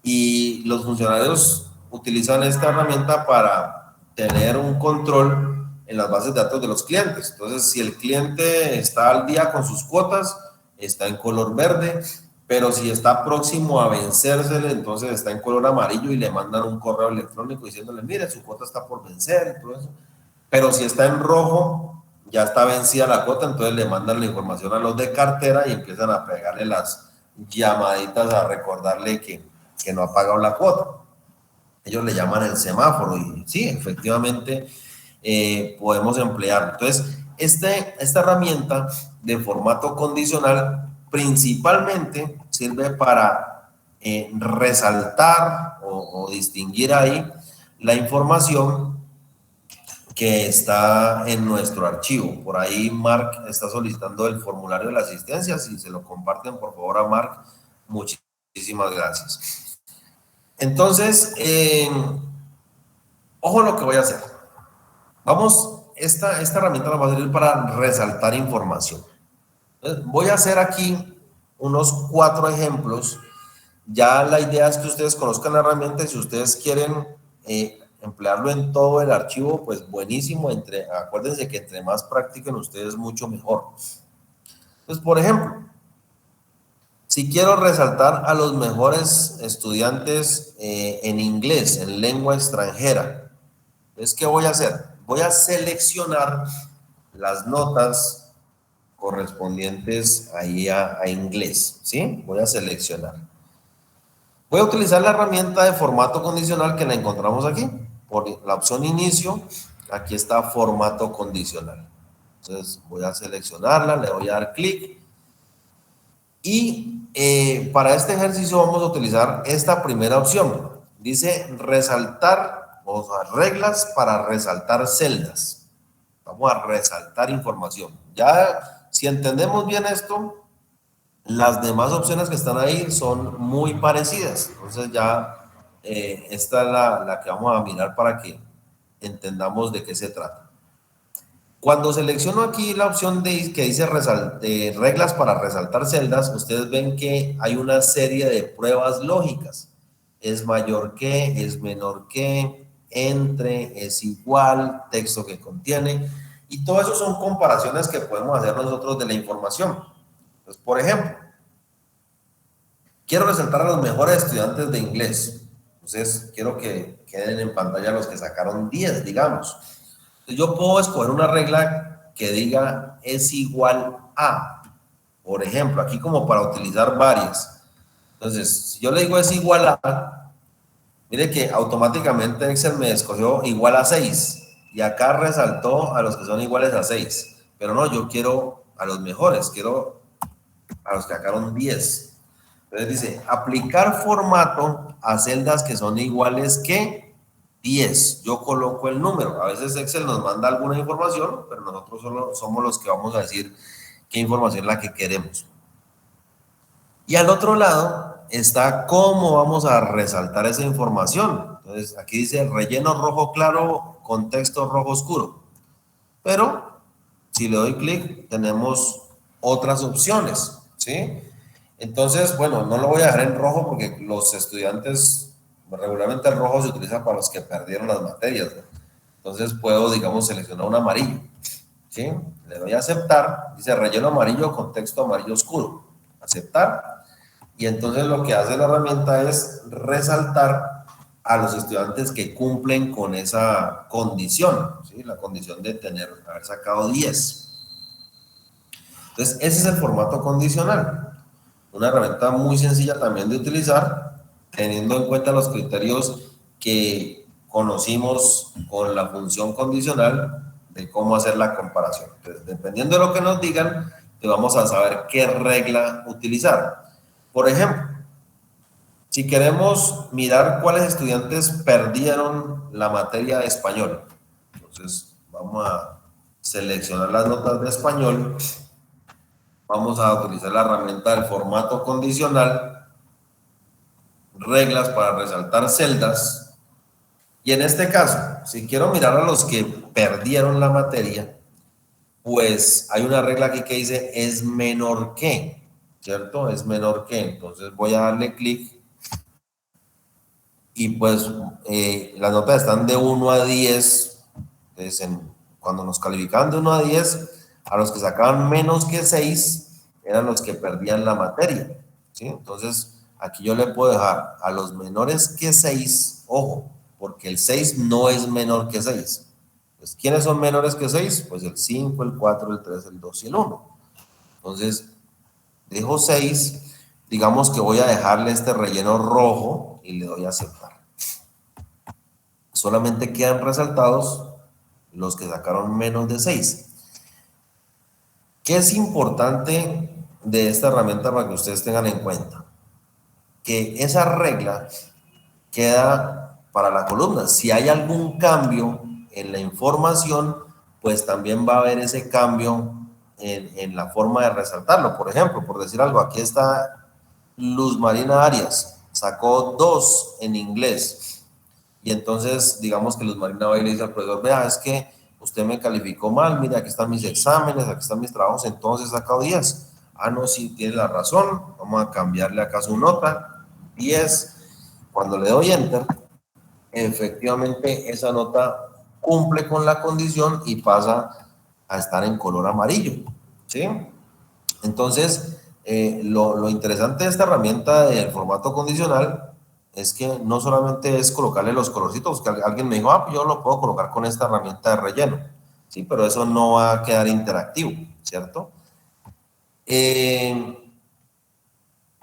y los funcionarios utilizan esta herramienta para tener un control en las bases de datos de los clientes. Entonces, si el cliente está al día con sus cuotas, está en color verde, pero si está próximo a vencérsele, entonces está en color amarillo y le mandan un correo electrónico diciéndole, mire, su cuota está por vencer y todo eso. Pero si está en rojo, ya está vencida la cuota, entonces le mandan la información a los de cartera y empiezan a pegarle las llamaditas a recordarle que no ha pagado la cuota. Ellos le llaman el semáforo y sí, efectivamente podemos emplearlo. Entonces, esta herramienta de formato condicional principalmente sirve para resaltar o distinguir ahí la información que está en nuestro archivo. Por ahí Mark está solicitando el formulario de la asistencia. Si se lo comparten, por favor, a Mark, muchísimas gracias. Entonces, ojo lo que voy a hacer. Vamos, esta herramienta nos va a servir para resaltar información. Entonces, voy a hacer aquí unos 4 ejemplos. Ya la idea es que ustedes conozcan la herramienta y si ustedes quieren emplearlo en todo el archivo, pues buenísimo. Acuérdense que entre más practiquen ustedes, mucho mejor. Entonces, por ejemplo, si quiero resaltar a los mejores estudiantes en inglés, en lengua extranjera, entonces, ¿qué voy a hacer? Voy a seleccionar las notas correspondientes ahí a inglés, ¿sí? Voy a seleccionar. Voy a utilizar la herramienta de formato condicional que la encontramos aquí. Por la opción inicio, aquí está formato condicional. Entonces, voy a seleccionarla, le voy a dar clic. Y para este ejercicio vamos a utilizar esta primera opción. Dice resaltar, o sea, reglas para resaltar celdas. Vamos a resaltar información. Ya, si entendemos bien esto, las demás opciones que están ahí son muy parecidas. Entonces ya esta es la que vamos a mirar para que entendamos de qué se trata. Cuando selecciono aquí la opción que dice reglas para resaltar celdas, ustedes ven que hay una serie de pruebas lógicas. Es mayor que, es menor que, entre, es igual, texto que contiene. Y todo eso son comparaciones que podemos hacer nosotros de la información. Entonces, por ejemplo, quiero resaltar a los mejores estudiantes de inglés. Entonces, quiero que queden en pantalla los que sacaron 10, digamos. Yo puedo escoger una regla que diga es igual a, por ejemplo, aquí como para utilizar varias. Entonces, si yo le digo es igual a, mire que automáticamente Excel me escogió igual a 6 y acá resaltó a los que son iguales a 6. Pero no, yo quiero a los mejores, quiero a los que sacaron 10. Entonces dice, aplicar formato a celdas que son iguales que 10. Yo coloco el número. A veces Excel nos manda alguna información, pero nosotros solo somos los que vamos a decir qué información es la que queremos. Y al otro lado está cómo vamos a resaltar esa información. Entonces, aquí dice relleno rojo claro, contexto rojo oscuro. Pero, si le doy clic, tenemos otras opciones, ¿sí? Entonces, bueno, no lo voy a dejar en rojo porque los estudiantes, regularmente el rojo se utiliza para los que perdieron las materias, ¿no? Entonces puedo, digamos, seleccionar un amarillo, ¿sí? Le doy a aceptar, dice relleno amarillo, contexto amarillo oscuro. Aceptar. Y entonces lo que hace la herramienta es resaltar a los estudiantes que cumplen con esa condición, ¿sí? La condición de haber sacado 10. Entonces, ese es el formato condicional. Una herramienta muy sencilla también de utilizar, teniendo en cuenta los criterios que conocimos con la función condicional de cómo hacer la comparación. Entonces, dependiendo de lo que nos digan, te vamos a saber qué regla utilizar. Por ejemplo, si queremos mirar cuáles estudiantes perdieron la materia de español, entonces vamos a seleccionar las notas de español. Vamos a utilizar la herramienta del formato condicional, reglas para resaltar celdas. Y en este caso, si quiero mirar a los que perdieron la materia, pues hay una regla aquí que dice es menor que, ¿cierto? Es menor que. Entonces voy a darle clic y pues las notas están de 1 a 10. Entonces, cuando nos calificaban de 1 a 10, a los que sacaban menos que 6 eran los que perdían la materia, ¿sí? Entonces, aquí yo le puedo dejar a los menores que 6, ojo, porque el 6 no es menor que 6. Pues, ¿quiénes son menores que 6? Pues el 5, el 4, el 3, el 2 y el 1. Entonces, dejo 6, digamos que voy a dejarle este relleno rojo y le doy a aceptar. Solamente quedan resaltados los que sacaron menos de 6. ¿Qué es importante de esta herramienta para que ustedes tengan en cuenta? Que esa regla queda para la columna. Si hay algún cambio en la información, pues también va a haber ese cambio en la forma de resaltarlo. Por ejemplo, por decir algo, aquí está Luz Marina Arias, sacó 2 en inglés. Y entonces, digamos que Luz Marina va y le dice al profesor, vea, es que usted me calificó mal, mira, aquí están mis exámenes, aquí están mis trabajos, entonces he sacado 10. Ah, no, sí, tiene la razón, vamos a cambiarle acá su nota, 10. Cuando le doy Enter, efectivamente esa nota cumple con la condición y pasa a estar en color amarillo, ¿sí? Entonces, lo interesante de esta herramienta del formato condicional es que no solamente es colocarle los colorcitos, que alguien me dijo, ah, pues yo lo puedo colocar con esta herramienta de relleno, sí, pero eso no va a quedar interactivo, ¿cierto?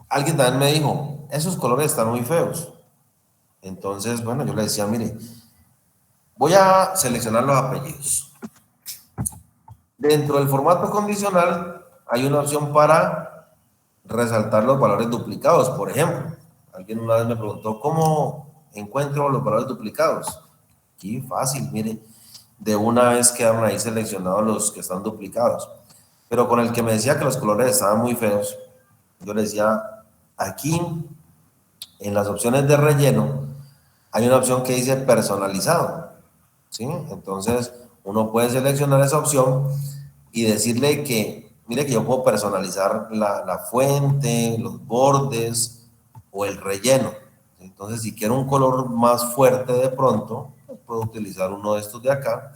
Alguien también me dijo, esos colores están muy feos. Entonces, bueno, yo le decía, mire, voy a seleccionar los apellidos. Dentro del formato condicional hay una opción para resaltar los valores duplicados, por ejemplo. Alguien una vez me preguntó, ¿cómo encuentro los valores duplicados? Aquí fácil, mire, de una vez quedaron ahí seleccionados los que están duplicados. Pero con el que me decía que los colores estaban muy feos, yo le decía, aquí en las opciones de relleno hay una opción que dice personalizado, ¿sí? Entonces uno puede seleccionar esa opción y decirle que, mire que yo puedo personalizar la fuente, los bordes o el relleno. Entonces, si quiero un color más fuerte de pronto, pues puedo utilizar uno de estos de acá,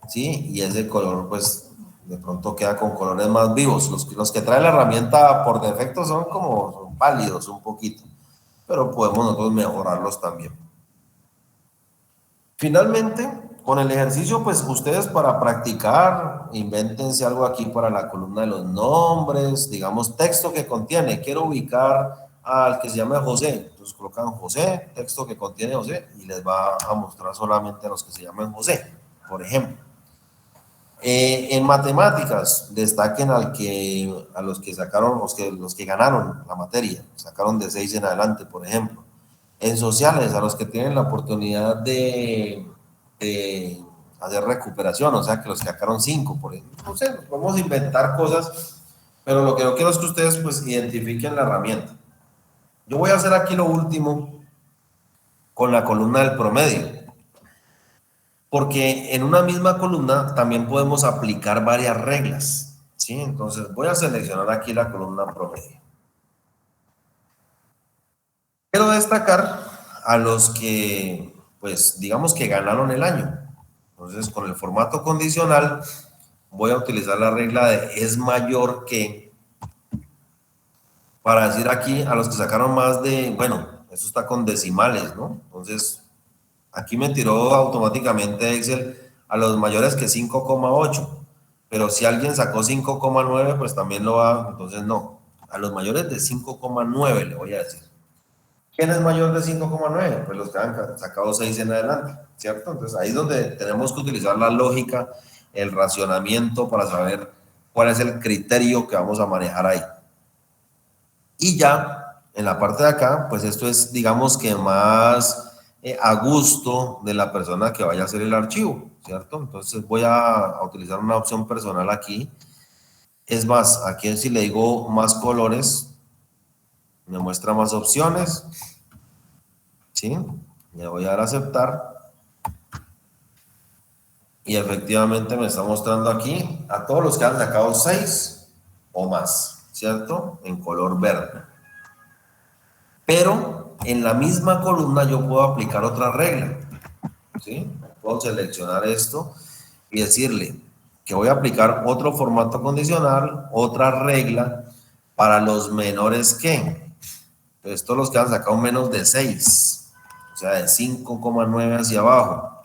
¿sí? Y ese color, pues, de pronto queda con colores más vivos. Los que trae la herramienta por defecto son pálidos un poquito, pero podemos nosotros mejorarlos también. Finalmente, con el ejercicio, pues ustedes para practicar, invéntense algo aquí para la columna de los nombres, digamos, texto que contiene, quiero ubicar al que se llama José, entonces colocan José, texto que contiene José, y les va a mostrar solamente a los que se llaman José, por ejemplo. En matemáticas, destaquen a los que sacaron, los que ganaron la materia, sacaron de 6 en adelante, por ejemplo. En sociales, a los que tienen la oportunidad de hacer recuperación, o sea, que los que sacaron 5, por ejemplo. No sé, vamos a inventar cosas, pero lo que no quiero es que ustedes pues identifiquen la herramienta. Yo voy a hacer aquí lo último con la columna del promedio, porque en una misma columna también podemos aplicar varias reglas, ¿sí? Entonces voy a seleccionar aquí la columna promedio. Quiero destacar a los que, pues, digamos que ganaron el año. Entonces, con el formato condicional, voy a utilizar la regla de es mayor que, para decir aquí a los que sacaron más de, bueno, esto está con decimales, ¿no? Entonces, aquí me tiró automáticamente Excel a los mayores que 5,8, pero si alguien sacó 5,9, pues también lo va, entonces no, a los mayores de 5,9 le voy a decir. ¿Quién es mayor de 5,9? Pues los que han sacado 6 en adelante, ¿cierto? Entonces ahí es donde tenemos que utilizar la lógica, el racionamiento para saber cuál es el criterio que vamos a manejar ahí. Y ya en la parte de acá, pues esto es, digamos que más a gusto de la persona que vaya a hacer el archivo, ¿cierto? Entonces voy a utilizar una opción personal aquí. Es más, aquí si le digo más colores, me muestra más opciones, ¿sí? Le voy a dar a aceptar. Y efectivamente me está mostrando aquí a todos los que han sacado 6 o más, ¿cierto? En color verde. Pero en la misma columna yo puedo aplicar otra regla, ¿sí? Puedo seleccionar esto y decirle que voy a aplicar otro formato condicional, otra regla para los menores que. Entonces, todos los que han sacado menos de 6, o sea, de 5,9 hacia abajo.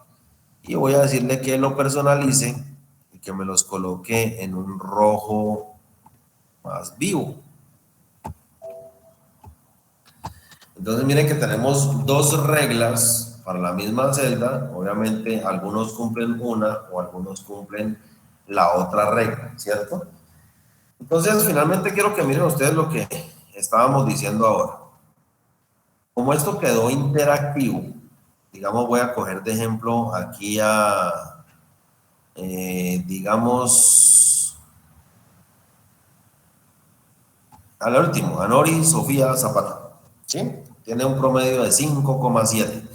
Y voy a decirle que lo personalice y que me los coloque en un rojo más vivo. Entonces miren que tenemos dos reglas para la misma celda. Obviamente algunos cumplen una o algunos cumplen la otra regla, ¿cierto? Entonces finalmente quiero que miren ustedes lo que estábamos diciendo ahora. Como esto quedó interactivo, digamos voy a coger de ejemplo aquí a, digamos, al último, a Nori Sofía Zapata, ¿sí? Tiene un promedio de 5,7.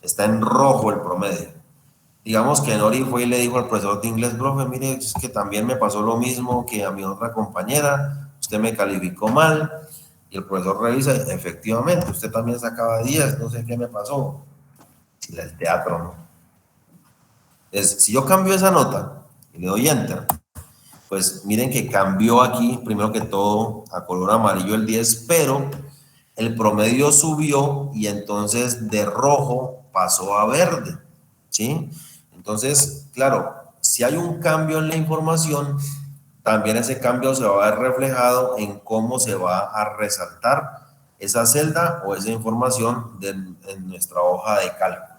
Está en rojo el promedio. Digamos que Nori fue y le dijo al profesor de inglés, profe, mire, es que también me pasó lo mismo que a mi otra compañera, usted me calificó mal, y el profesor revisa, efectivamente, usted también sacaba 10, no sé qué me pasó. El teatro, ¿no? Es, si yo cambio esa nota y le doy enter, pues miren que cambió aquí, primero que todo, a color amarillo el 10, pero el promedio subió y entonces de rojo pasó a verde, ¿sí? Entonces, claro, si hay un cambio en la información, también ese cambio se va a ver reflejado en cómo se va a resaltar esa celda o esa información en nuestra hoja de cálculo.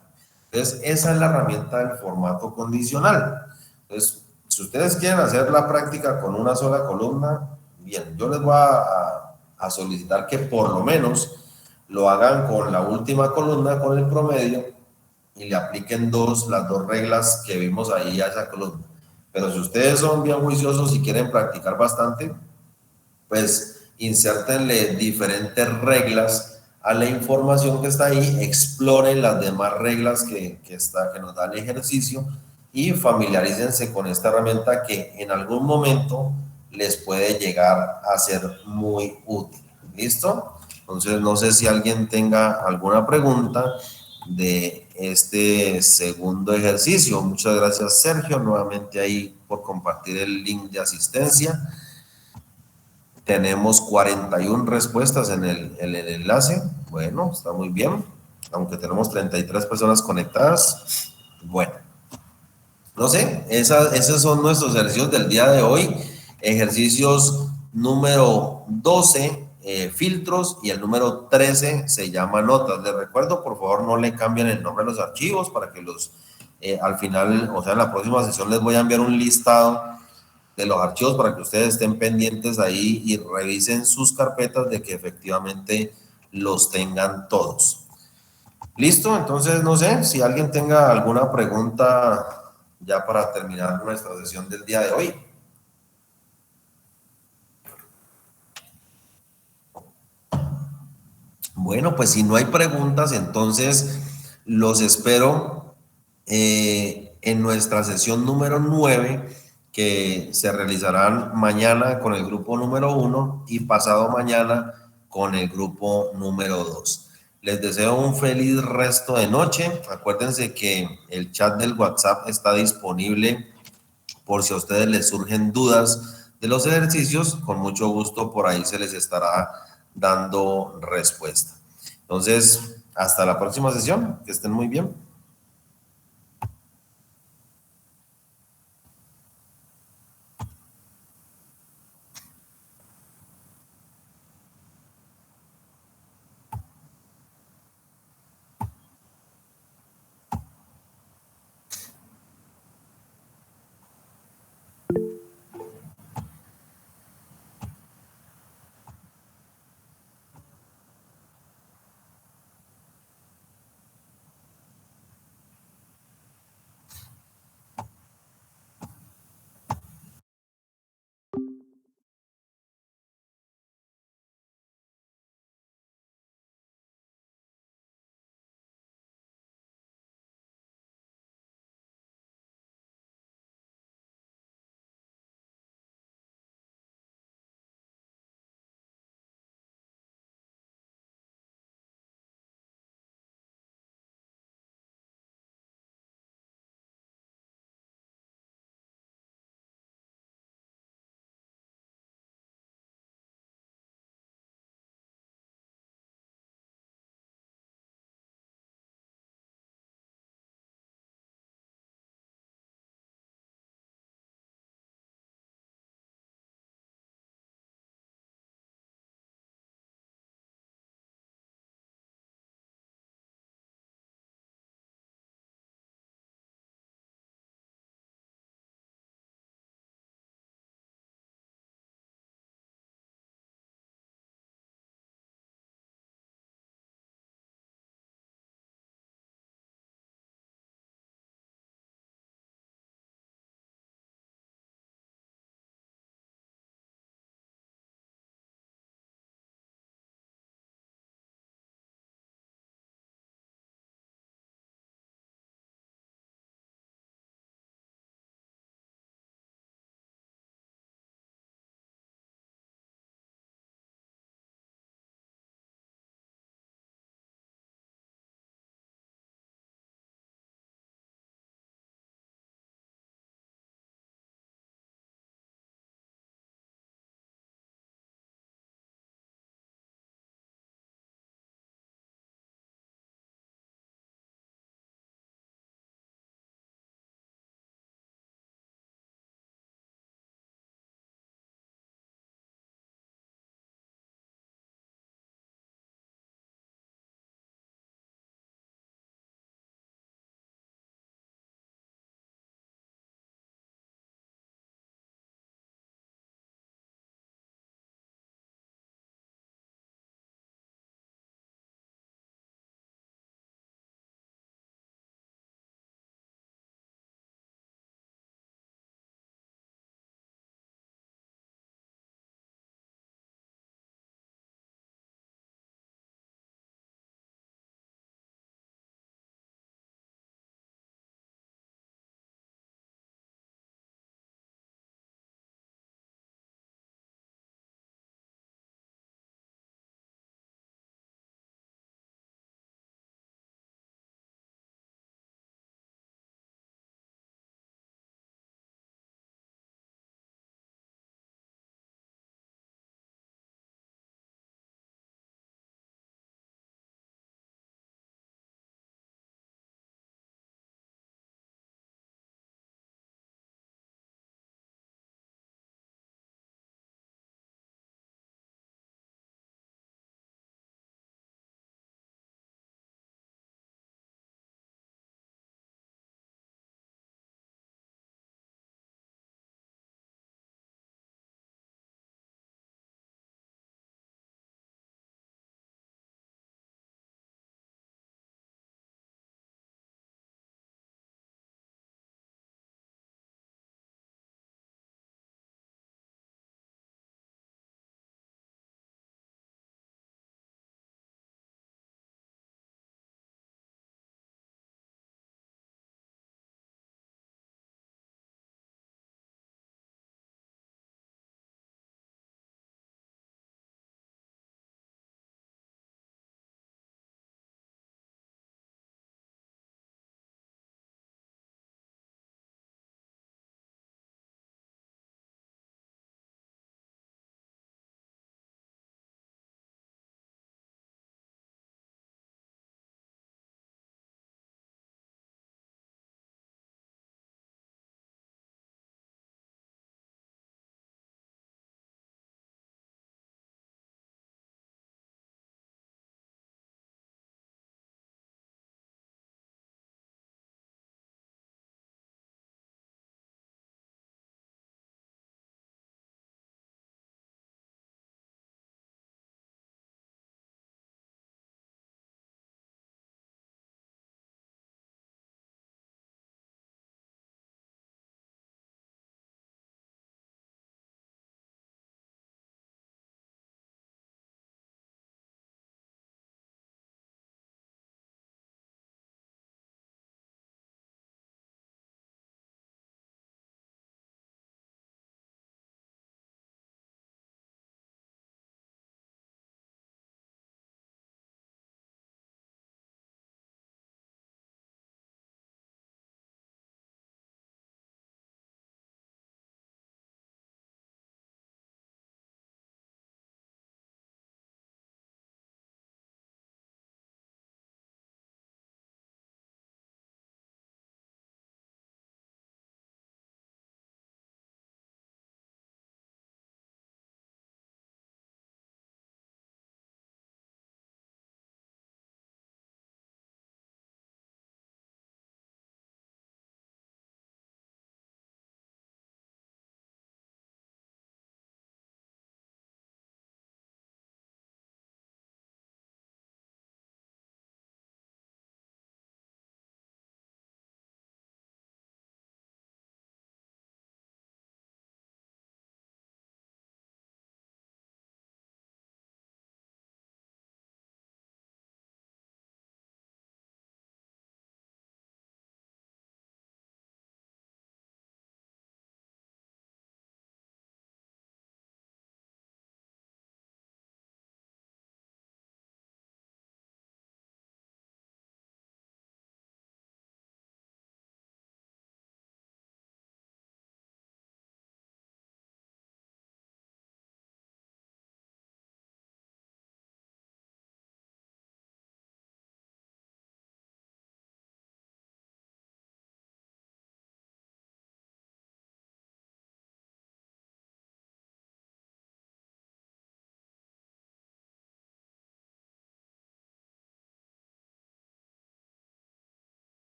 Entonces, esa es la herramienta del formato condicional. Entonces, si ustedes quieren hacer la práctica con una sola columna, bien, yo les voy a solicitar que por lo menos lo hagan con la última columna, con el promedio, y le apliquen las dos reglas que vimos ahí a esa columna. Pero si ustedes son bien juiciosos y quieren practicar bastante, pues insértenle diferentes reglas a la información que está ahí, exploren las demás reglas que nos da el ejercicio y familiarícense con esta herramienta que en algún momento les puede llegar a ser muy útil. ¿Listo? Entonces, no sé si alguien tenga alguna pregunta de este segundo ejercicio. Muchas gracias, Sergio, nuevamente ahí por compartir el link de asistencia. Tenemos 41 respuestas en el enlace. Bueno, está muy bien. Aunque tenemos 33 personas conectadas. Bueno, no sé, esos son nuestros ejercicios del día de hoy. Ejercicios número 12, filtros, y el número 13 se llama notas. Les recuerdo, por favor, no le cambien el nombre a los archivos para que al final, o sea, en la próxima sesión les voy a enviar un listado de los archivos para que ustedes estén pendientes ahí y revisen sus carpetas de que efectivamente los tengan todos. Listo, entonces no sé si alguien tenga alguna pregunta ya para terminar nuestra sesión del día de hoy. Bueno, pues si no hay preguntas, entonces los espero en nuestra sesión número 9, que se realizarán mañana con el grupo número 1 y pasado mañana con el grupo número 2. Les deseo un feliz resto de noche. Acuérdense que el chat del WhatsApp está disponible por si a ustedes les surgen dudas de los ejercicios. Con mucho gusto por ahí se les estará dando respuesta. Entonces, hasta la próxima sesión. Que estén muy bien.